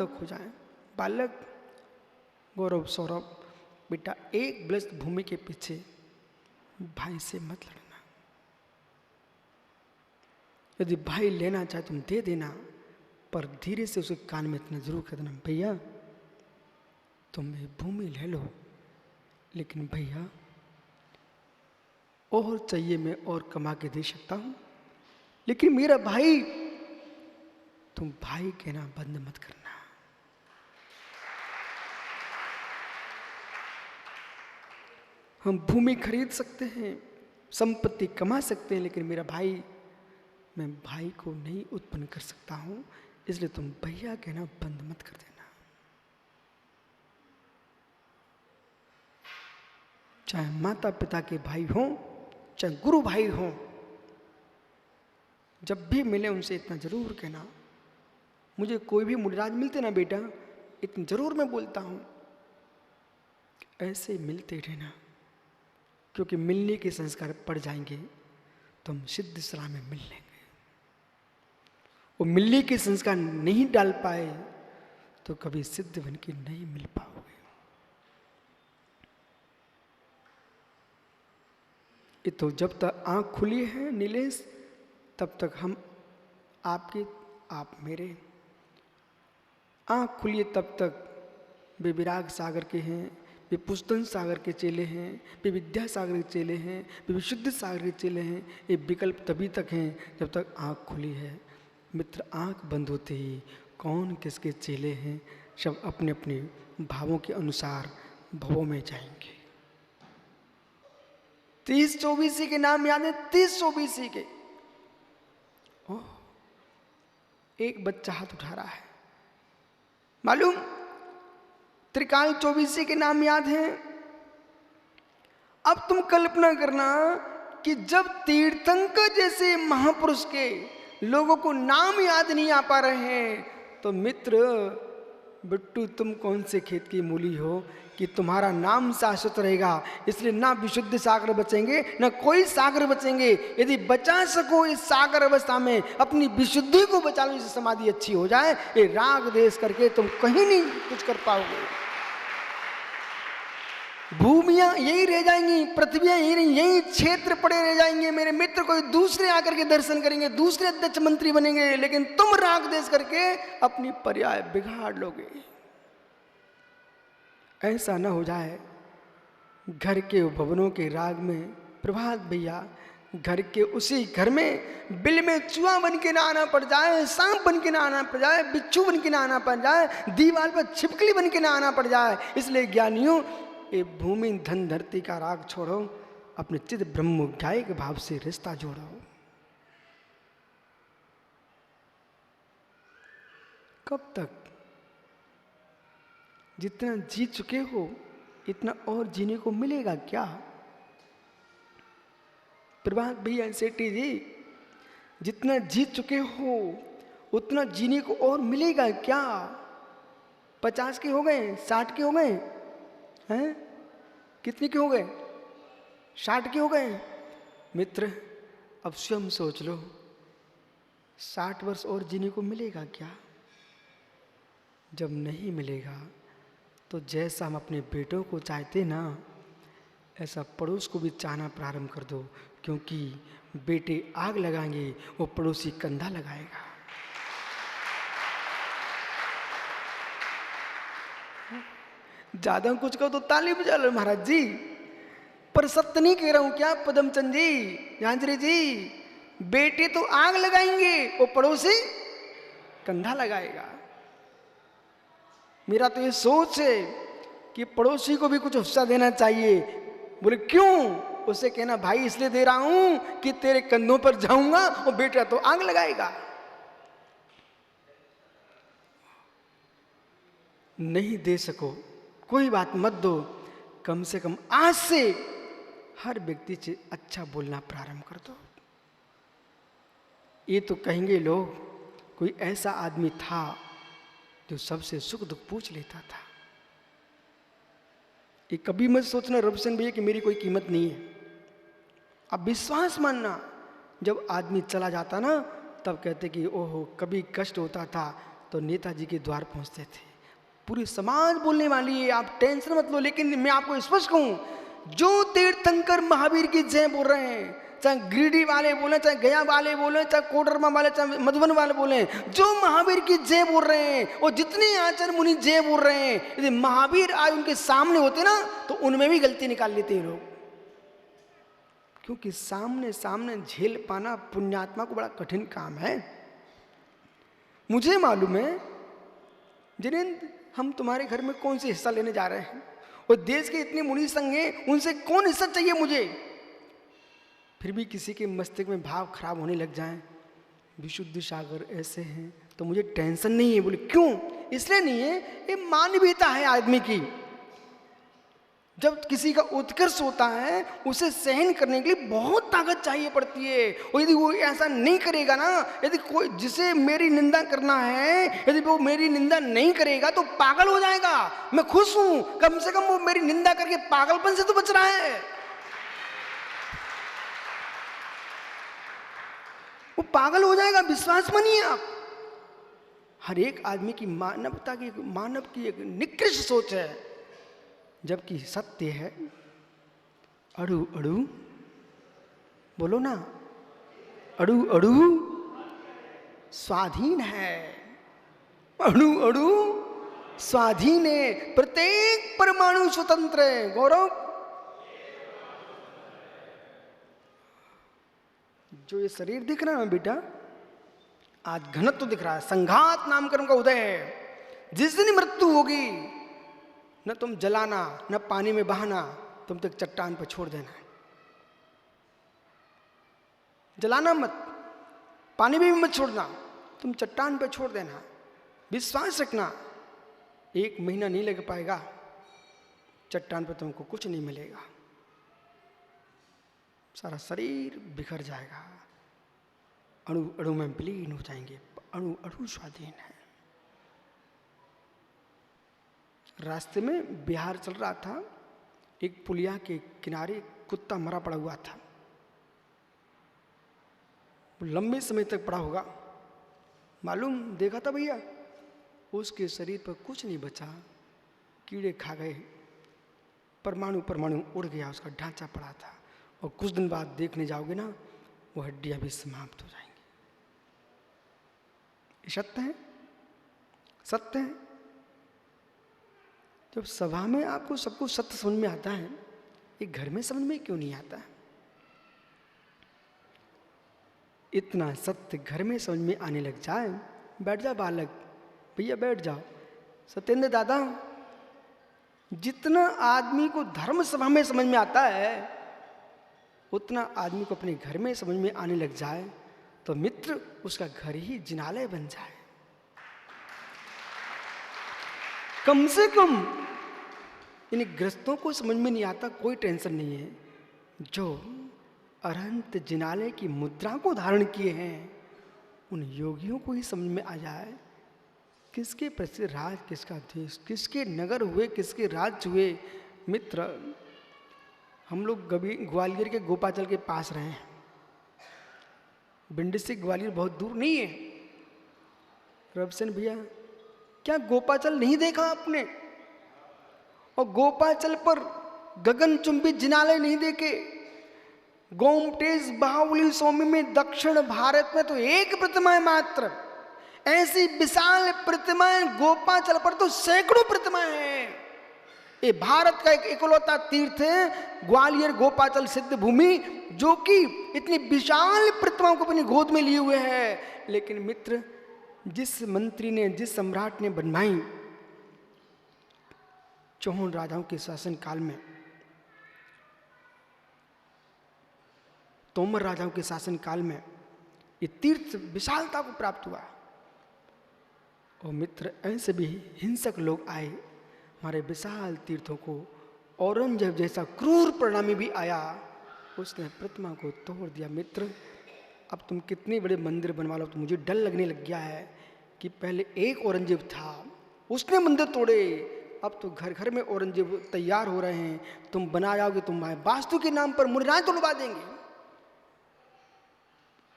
तक हो जाए। बालक गौरव सौरभ, बेटा एक ब्लस्ट भूमि के पीछे भाई से मत लड़ना। यदि भाई लेना चाहे तुम दे देना, पर धीरे से उसके कान में इतना जरूर कह देना, भैया तुम ये भूमि ले लो, लेकिन भैया और चाहिए मैं और कमा के दे सकता हूं, लेकिन मेरा भाई, तुम भाई कहना बंद मत करना। हम भूमि खरीद सकते हैं, संपत्ति कमा सकते हैं, लेकिन मेरा भाई, मैं भाई को नहीं उत्पन्न कर सकता हूं, इसलिए तुम भैया कहना बंद मत कर देना। चाहे माता पिता के भाई हों, चाहे गुरु भाई हों, जब भी मिले उनसे इतना जरूर कहना, मुझे कोई भी मुनिराज मिलते ना बेटा, इतना जरूर मैं बोलता हूं, ऐसे मिलते रहना, क्योंकि मिलने के संस्कार पड़ जाएंगे तो हम सिद्ध सलाह में मिल लेंगे। वो मिलने के संस्कार नहीं डाल पाए तो कभी सिद्ध बन के नहीं मिल पाओगे। ये तो जब तक आंख खुली है नीलेश, तब तक हम आपके, आप मेरे। आंख खुली तब तक वे विराग सागर के हैं, वे पुस्तन सागर के चेले हैं, वे विद्या सागर के चेले हैं, वे विशुद्ध सागर के चेले हैं। ये विकल्प तभी तक हैं जब तक आंख खुली है। मित्र, आंख बंद होते ही कौन किसके चेले हैं, सब अपने अपने भावों के अनुसार भवों में जाएंगे। 30-24 के नाम याद है? 30-24 के। ओह, एक बच्चा हाथ उठा रहा है, मालूम? त्रिकाल 24 के नाम याद हैं? अब तुम कल्पना करना कि जब तीर्थंकर जैसे महापुरुष के लोगों को नाम याद नहीं आ पा रहे हैं, तो मित्र बिट्टू, तुम कौन से खेत की मूली हो कि तुम्हारा नाम शाश्वत रहेगा। इसलिए ना विशुद्ध सागर बचेंगे, ना कोई सागर बचेंगे। यदि बचा सको इस सागर अवस्था में, अपनी विशुद्धि को बचा लो, इससे समाधि अच्छी हो जाए, ये राग देश करके तुम कहीं नहीं कुछ कर पाओगे। भूमियां यही रह जाएंगी, पृथ्वियां यही नहीं, यही क्षेत्र पड़े रह जाएंगे। मेरे मित्र कोई दूसरे आकर के दर्शन करेंगे, दूसरे अध्यक्ष मंत्री बनेंगे, लेकिन तुम राग देश करके अपनी पर्याय बिगाड़ लोगे। ऐसा ना हो जाए घर के भवनों के राग में प्रभात भैया घर के उसी घर में बिल में चूहा बन के ना आना पड़ जाए, सांप बन के ना आना पड़ जाए, बिच्छू बन के ना आना पड़ जाए, दीवार पर छिपकली बन के ना आना पड़ जाए। इसलिए ज्ञानियों, ये भूमि धन धरती का राग छोड़ो, अपने चिद ब्रह्म ज्ञाय के भाव से रिश्ता जोड़ो। कब तक? जितना जी चुके हो इतना और जीने को मिलेगा क्या? प्रभात भैया सेठी जी, जितना जीत चुके हो उतना जीने को और मिलेगा क्या? 50 के हो गए, 60 के हो गए हैं? कितने के हो गए? 60 के हो गए। मित्र, अब स्वयं सोच लो, 60 वर्ष और जीने को मिलेगा क्या? जब नहीं मिलेगा तो जैसा हम अपने बेटों को चाहते ना, ऐसा पड़ोस को भी चाहना प्रारंभ कर दो, क्योंकि बेटे आग लगाएंगे, वो पड़ोसी कंधा लगाएगा। ज्यादा कुछ कहो तो ताली बजा लो महाराज जी, पर सत्य नहीं कह रहा हूं क्या पदमचंद जी, झांझरी जी? बेटे तो आग लगाएंगे, वो पड़ोसी कंधा लगाएगा। मेरा तो ये सोच है कि पड़ोसी को भी कुछ हिस्सा देना चाहिए। बोले क्यों? उसे कहना, भाई इसलिए दे रहा हूं कि तेरे कंधों पर जाऊंगा और बेटा तो आग लगाएगा। नहीं दे सको कोई बात मत दो, कम से कम आज से हर व्यक्ति से अच्छा बोलना प्रारंभ कर दो। ये तो कहेंगे लोग, कोई ऐसा आदमी था जो सबसे सुख दुख पूछ लेता था। ये कभी मत सोचना रविशन भैया कि मेरी कोई कीमत नहीं है। अब विश्वास मानना, जब आदमी चला जाता ना तब कहते कि ओहो कभी कष्ट होता था, तो नेताजी के द्वार पहुंचते थे। पूरी समाज बोलने वाली है, आप टेंशन मत लो। लेकिन मैं आपको स्पष्ट कहूं, जो तीर्थंकर महावीर की जय बोल रहे हैं, चाहे गिरिडीह वाले बोले, चाहे गया वाले बोले, चाहे कोडरमा वाले, चाहे मधुबन वाले बोले, जो महावीर की जय बोल रहे हैं और जितने आचार्य मुनि जय बोल रहे हैं, यदि महावीर आज उनके सामने होते ना तो उनमें भी गलती निकाल लेते हैं लोग। क्योंकि सामने सामने झेल पाना पुण्यात्मा को बड़ा कठिन काम है। मुझे मालूम है जिनेंद्र, हम तुम्हारे घर में कौन से हिस्सा लेने जा रहे हैं, और देश के इतने मुनि संघ हैं, उनसे कौन हिस्सा चाहिए मुझे। फिर भी किसी के मस्तिष्क में भाव खराब होने लग जाएं, विशुद्ध सागर ऐसे हैं, तो मुझे टेंशन नहीं है। बोले क्यों? इसलिए नहीं है, ये मानवीयता है आदमी की। जब किसी का उत्कर्ष होता है, उसे सहन करने के लिए बहुत ताकत चाहिए पड़ती है। और यदि वो ऐसा नहीं करेगा ना, यदि कोई जिसे मेरी निंदा करना है, यदि वो मेरी निंदा नहीं करेगा तो पागल हो जाएगा। मैं खुश हूं, कम से कम वो मेरी निंदा करके पागलपन से तो बच रहा है। वो पागल हो जाएगा, विश्वास मानिए आप। हर एक आदमी की मानव की एक निकृष्ट सोच है, जबकि सत्य है अड़ू अड़ू, बोलो ना, अड़ू अड़ू स्वाधीन है। अड़ू अड़ू स्वाधीन है, प्रत्येक परमाणु स्वतंत्र है। गौरव, जो ये शरीर दिख रहा है ना बेटा, आज घनत्व तो दिख रहा है, संघात नामकरण का उदय है। जिस दिन मृत्यु होगी, न तुम जलाना न पानी में बहाना, तुम तक चट्टान पर छोड़ देना। जलाना मत, पानी में भी मत छोड़ना, तुम चट्टान पर छोड़ देना। विश्वास रखना, 1 महीना नहीं लग पाएगा, चट्टान पर तुमको कुछ नहीं मिलेगा, सारा शरीर बिखर जाएगा, अणु अणु में विलीन हो जाएंगे। अणु अणु स्वाधीन है। रास्ते में बिहार चल रहा था, एक पुलिया के किनारे कुत्ता मरा पड़ा हुआ था, लंबे समय तक पड़ा होगा, मालूम देखा था भैया, उसके शरीर पर कुछ नहीं बचा, कीड़े खा गए, परमाणु परमाणु उड़ गया, उसका ढांचा पड़ा था। और कुछ दिन बाद देखने जाओगे ना, वो हड्डियां भी समाप्त हो जाएंगी। सत्य है, सत्य है। जब सभा में आपको सब कुछ सत्य समझ में आता है, एक घर में समझ में क्यों नहीं आता? इतना सत्य घर में समझ में आने लग जाए, बैठ जा बालक, भैया बैठ जाओ। सत्येंद्र दादा, जितना आदमी को धर्म सभा में समझ में आता है, उतना आदमी को अपने घर में समझ में आने लग जाए, तो मित्र उसका घर ही जिनालय बन जाए। कम से कम इन ग्रस्तों को समझ में नहीं आता, कोई टेंशन नहीं है। जो अरहंत जिनालय की मुद्रा को धारण किए हैं, उन योगियों को ही समझ में आ जाए किसके प्रति राज, किसका देश, किसके नगर हुए, किसके राज्य हुए। मित्र, हम लोग ग्वालियर के गोपाचल के पास रहे हैं। भिंडी से ग्वालियर बहुत दूर नहीं है। रवसेन भैया, क्या गोपाचल नहीं देखा आपने? और गोपाचल पर गगनचुंबी जिनालय नहीं देखे? गोमटेश बाहुबली स्वामी में दक्षिण भारत में तो एक प्रतिमा है मात्र, ऐसी विशाल प्रतिमाएं गोपाचल पर तो सैकड़ों प्रतिमाएं हैं। ये भारत का एक इकलौता तीर्थ है ग्वालियर गोपाचल सिद्ध भूमि, जो कि इतनी विशाल प्रतिमाओं को अपनी गोद में लिए हुए है। लेकिन मित्र, जिस मंत्री ने, जिस सम्राट ने बनवाई चौहान राजाओं के शासन काल में, तोमर राजाओं के शासन काल में, ये तीर्थ विशालता को प्राप्त हुआ। और मित्र, ऐसे भी हिंसक लोग आए हमारे विशाल तीर्थों को। औरंगजेब जैसा क्रूर परिणामी भी आया, उसने प्रतिमा को तोड़ दिया। मित्र, अब तुम कितने बड़े मंदिर बनवा लो, तो मुझे डर लगने लग गया है कि पहले एक औरंगजेब था, उसने मंदिर तोड़े, अब तो घर घर में औरंगजेब तैयार हो रहे हैं। तुम बना जाओगे, तुम वास्तु के नाम पर मुनिराज तोड़वा देंगे।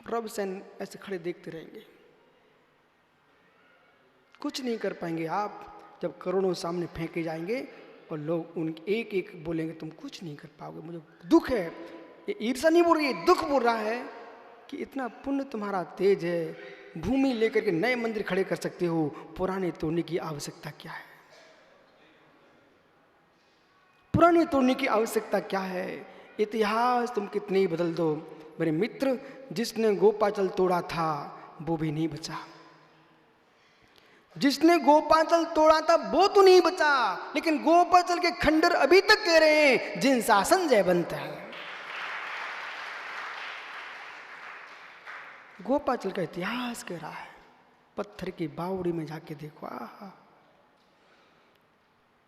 रवसेन ऐसे खड़े देखते रहेंगे। कुछ नहीं कर पाएंगे आप। जब करोड़ों सामने फेंके जाएंगे और लोग उन एक एक बोलेंगे तुम कुछ नहीं कर पाओगे। मुझे दुख है, ये ईर्ष्या नहीं बोल रही है, दुख बोल रहा है कि इतना पुण्य तुम्हारा तेज है, भूमि लेकर के नए मंदिर खड़े कर सकते हो, पुराने तोड़ने की आवश्यकता क्या है? पुराने तोड़ने की आवश्यकता क्या है? इतिहास तुम कितने ही बदल दो मेरे मित्र, जिसने गोपाचल तोड़ा था वो भी नहीं बचा। जिसने गोपाचल तोड़ा था वो तो नहीं बचा, लेकिन गोपाचल के खंडर अभी तक कह रहे हैं जिन शासन जयवंत है। गोपाचल का इतिहास कह रहा है। पत्थर की बावड़ी में जाके देखो, आहा,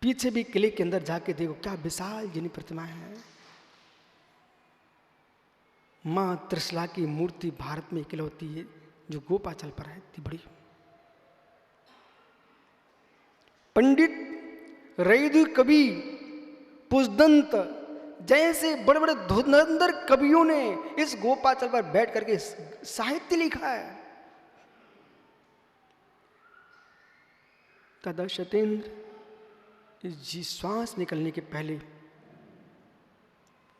पीछे भी किले के अंदर जाके देखो, क्या विशाल जिनी प्रतिमाएं हैं। मां त्रिशला की मूर्ति भारत में इकलौती है जो गोपाचल पर है, इतनी बड़ी। पंडित रईदु कवि पुष्दंत जैसे बड़े बड़े धुरंधर कवियों ने इस गोपाचल पर बैठ करके साहित्य लिखा है। तदा सत्येंद्र जी श्वास निकलने के पहले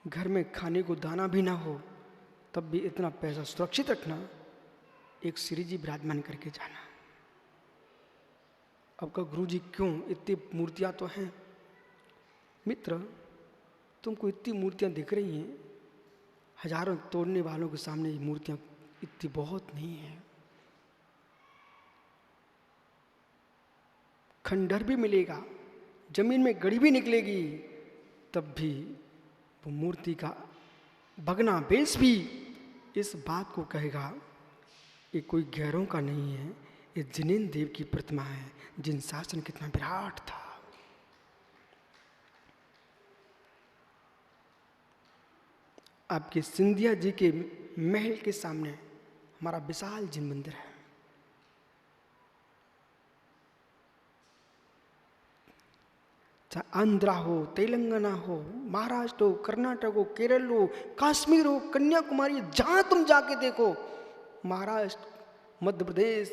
घर में खाने को दाना भी ना हो तब भी इतना पैसा सुरक्षित रखना, एक श्री जी विराजमान करके जाना। अब का गुरु जी क्यों, इतनी मूर्तियां तो हैं। मित्र, तुमको इतनी मूर्तियां दिख रही हैं, हजारों तोड़ने वालों के सामने ये मूर्तियां इतनी बहुत नहीं है। खंडर भी मिलेगा, जमीन में गड़ी भी निकलेगी, तब भी वो मूर्ति का भगना बेस भी इस बात को कहेगा ये कोई गैरों का नहीं है, ये जिनेन्द्र देव की प्रतिमा है, जिन शासन कितना विराट था। आपके सिंधिया जी के महल के सामने हमारा विशाल जिन मंदिर है। चाहे आंध्रा हो, तेलंगाना हो, महाराष्ट्र हो, कर्नाटक हो, केरल हो, कश्मीर हो, कन्याकुमारी, जहां तुम जाके देखो, महाराष्ट्र, मध्य प्रदेश,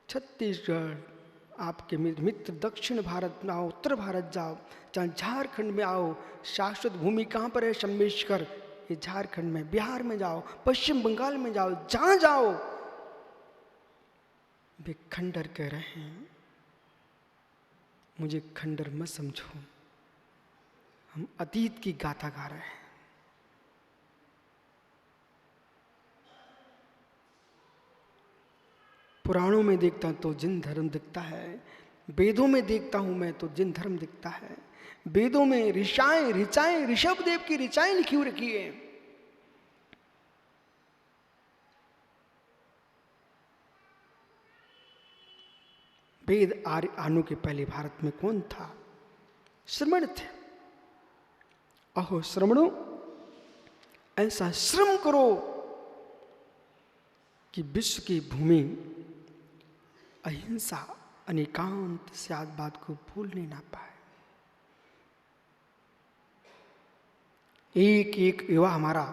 छत्तीसगढ़, आपके मित्र दक्षिण भारत में आओ, उत्तर भारत जाओ, चाहे झारखंड में आओ, शाश्वत भूमि कहाँ पर है शंभेश्वर, ये झारखंड में, बिहार में जाओ, पश्चिम बंगाल में जाओ, जहां जाओ वे खंडर कह रहे हैं। मुझे खंडर मत समझो, हम अतीत की गाथा गा रहे हैं। पुराणों में देखता तो जिन धर्म दिखता है, वेदों में देखता हूं मैं तो जिन धर्म दिखता है। वेदों में ऋचाएं ऋषभ देव की ऋचाएं लिखी हुई रखी है। वेद आर्य आने के पहले भारत में कौन था? श्रमण थे। अहो श्रमणों, ऐसा श्रम करो कि विश्व की भूमि अहिंसा अनेकांत से आज बात को भूलने ना पाए। एक एक युवा हमारा,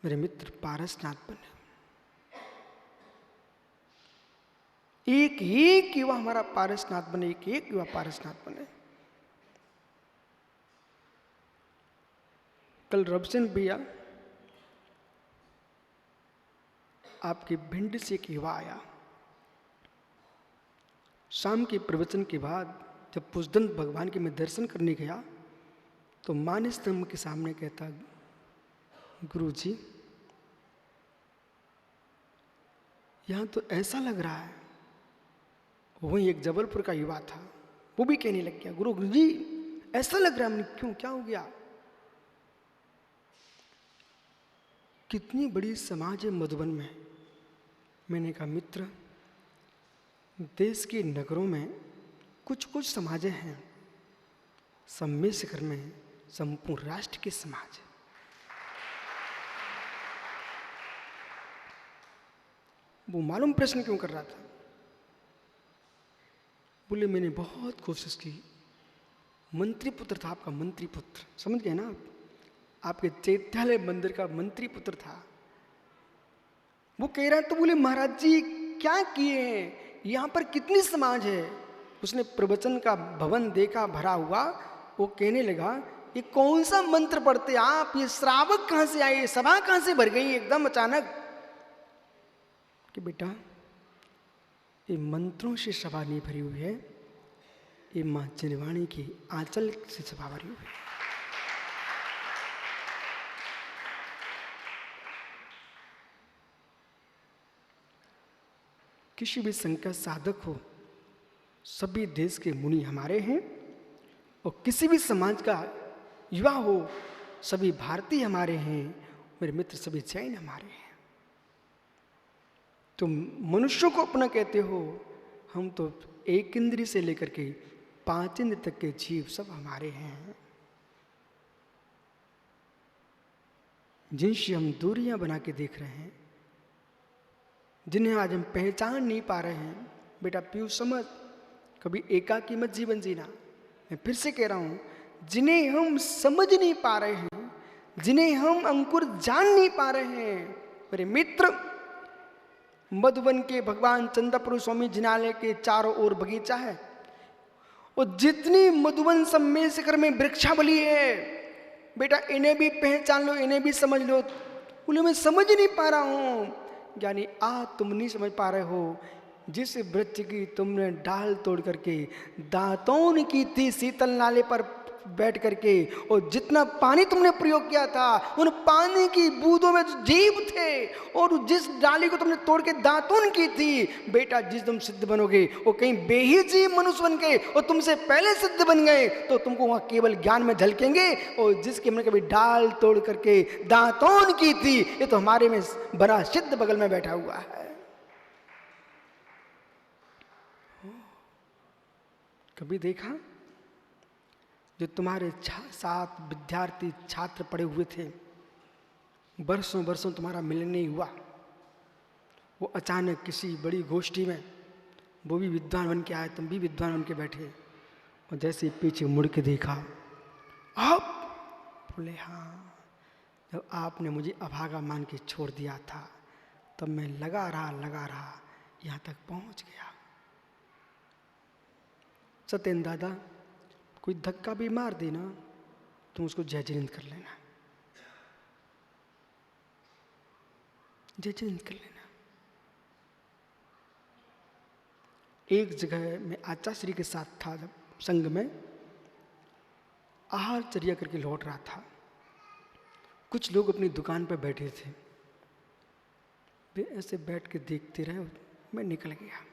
मेरे मित्र पारसनाथ बने, एक एक युवा हमारा पारसनाथ बने, एक एक युवा पारसनाथ बने। कल रवसेन भैया आपके भिंड से एक युवा आया। शाम के प्रवचन के बाद जब पुष्दंत भगवान के मैं दर्शन करने गया तो मानस स्तंभ के सामने कहता, गुरु जी यहां तो ऐसा लग रहा है। वही एक जबलपुर का युवा था, वो भी कहने लग गया, गुरु जी ऐसा लग रहा है। हमने क्यों, क्या हो गया? कितनी बड़ी समाज है मधुबन में। मैंने कहा मित्र, देश के नगरों में कुछ कुछ समाजें हैं, सब मिलकर में संपूर्ण राष्ट्र के समाज। वो मालूम प्रश्न क्यों कर रहा था? बोले मैंने बहुत कोशिश की, मंत्री पुत्र था आपका, मंत्री पुत्र, समझ गए ना आप? आपके चैत्यालय मंदिर का मंत्री पुत्र था। वो कह रहा तो बोले महाराज जी क्या किए हैं, यहाँ पर कितनी समाज है। उसने प्रवचन का भवन देखा भरा हुआ, वो कहने लगा ये कौन सा मंत्र पढ़ते आप, ये श्रावक कहाँ से आए, सभा कहाँ से भर गई एकदम अचानक। कि बेटा ये मंत्रों से सभा नहीं भरी हुई है, ये माँ जिनवाणी की आंचल से सभा भरी हुई है। किसी भी संघ का साधक हो, सभी देश के मुनि हमारे हैं, और किसी भी समाज का युवा हो, सभी भारतीय हमारे हैं, मेरे मित्र सभी जैन हमारे हैं। तुम मनुष्यों को अपना कहते हो, हम तो एक इंद्रिय से लेकर के 5 इंद्रिय तक के जीव सब हमारे हैं। जिनसे हम दूरियां बना के देख रहे हैं, जिन्हें आज हम पहचान नहीं पा रहे हैं, बेटा पीयूष समझ, कभी एकाकी मत जीवन जीना। मैं फिर से कह रहा हूं, जिन्हें हम समझ नहीं पा रहे हैं, जिन्हें हम अंकुर जान नहीं पा रहे हैं, मेरे मित्र, मधुबन के भगवान चंद्रपुर स्वामी जिनालय के चारों ओर बगीचा है, और जितनी मधुबन सब में शिखर में वृक्षावली है, बेटा इन्हें भी पहचान लो, इन्हें भी समझ लो। उन्हें मैं समझ नहीं पा रहा हूं, यानी तुम नहीं समझ पा रहे हो, जिस वृक्ष की तुमने डाल तोड़ करके दांतों की थी शीतल नाले पर बैठ करके, और जितना पानी तुमने प्रयोग किया था, उन पानी की बूंदों में जो जीव थे, और जिस डाली को तुमने तोड़ के दांतों की थी, बेटा जिस तुम सिद्ध बनोगे वो कहीं बेही जीव मनुष्य बन गए और तुमसे पहले सिद्ध बन गए, तो तुमको वहां केवल ज्ञान में झलकेंगे। और जिसके हमने कभी डाल तोड़ करके दांतों की थी, ये तो हमारे में बना सिद्ध बगल में बैठा हुआ है। कभी देखा जो तुम्हारे साथ विद्यार्थी छात्र पड़े हुए थे, बरसों बरसों तुम्हारा मिलन नहीं हुआ, वो अचानक किसी बड़ी गोष्ठी में वो भी विद्वान बन के आए, तुम भी विद्वान बन के बैठे, और जैसे पीछे मुड़ के देखा, आप बोले हाँ, जब आपने मुझे अभागा मान के छोड़ दिया था, तब मैं लगा रहा यहाँ तक पहुँच गया। सत्येंद्र दादा, कोई धक्का भी मार देना, तुम उसको जय जिनेंद्र कर लेना, जय जिनेंद्र कर लेना। एक जगह मैं आचार्य के साथ था, जब संघ में आहार चर्या करके लौट रहा था, कुछ लोग अपनी दुकान पर बैठे थे, वे ऐसे बैठ के देखते रहे, मैं निकल गया।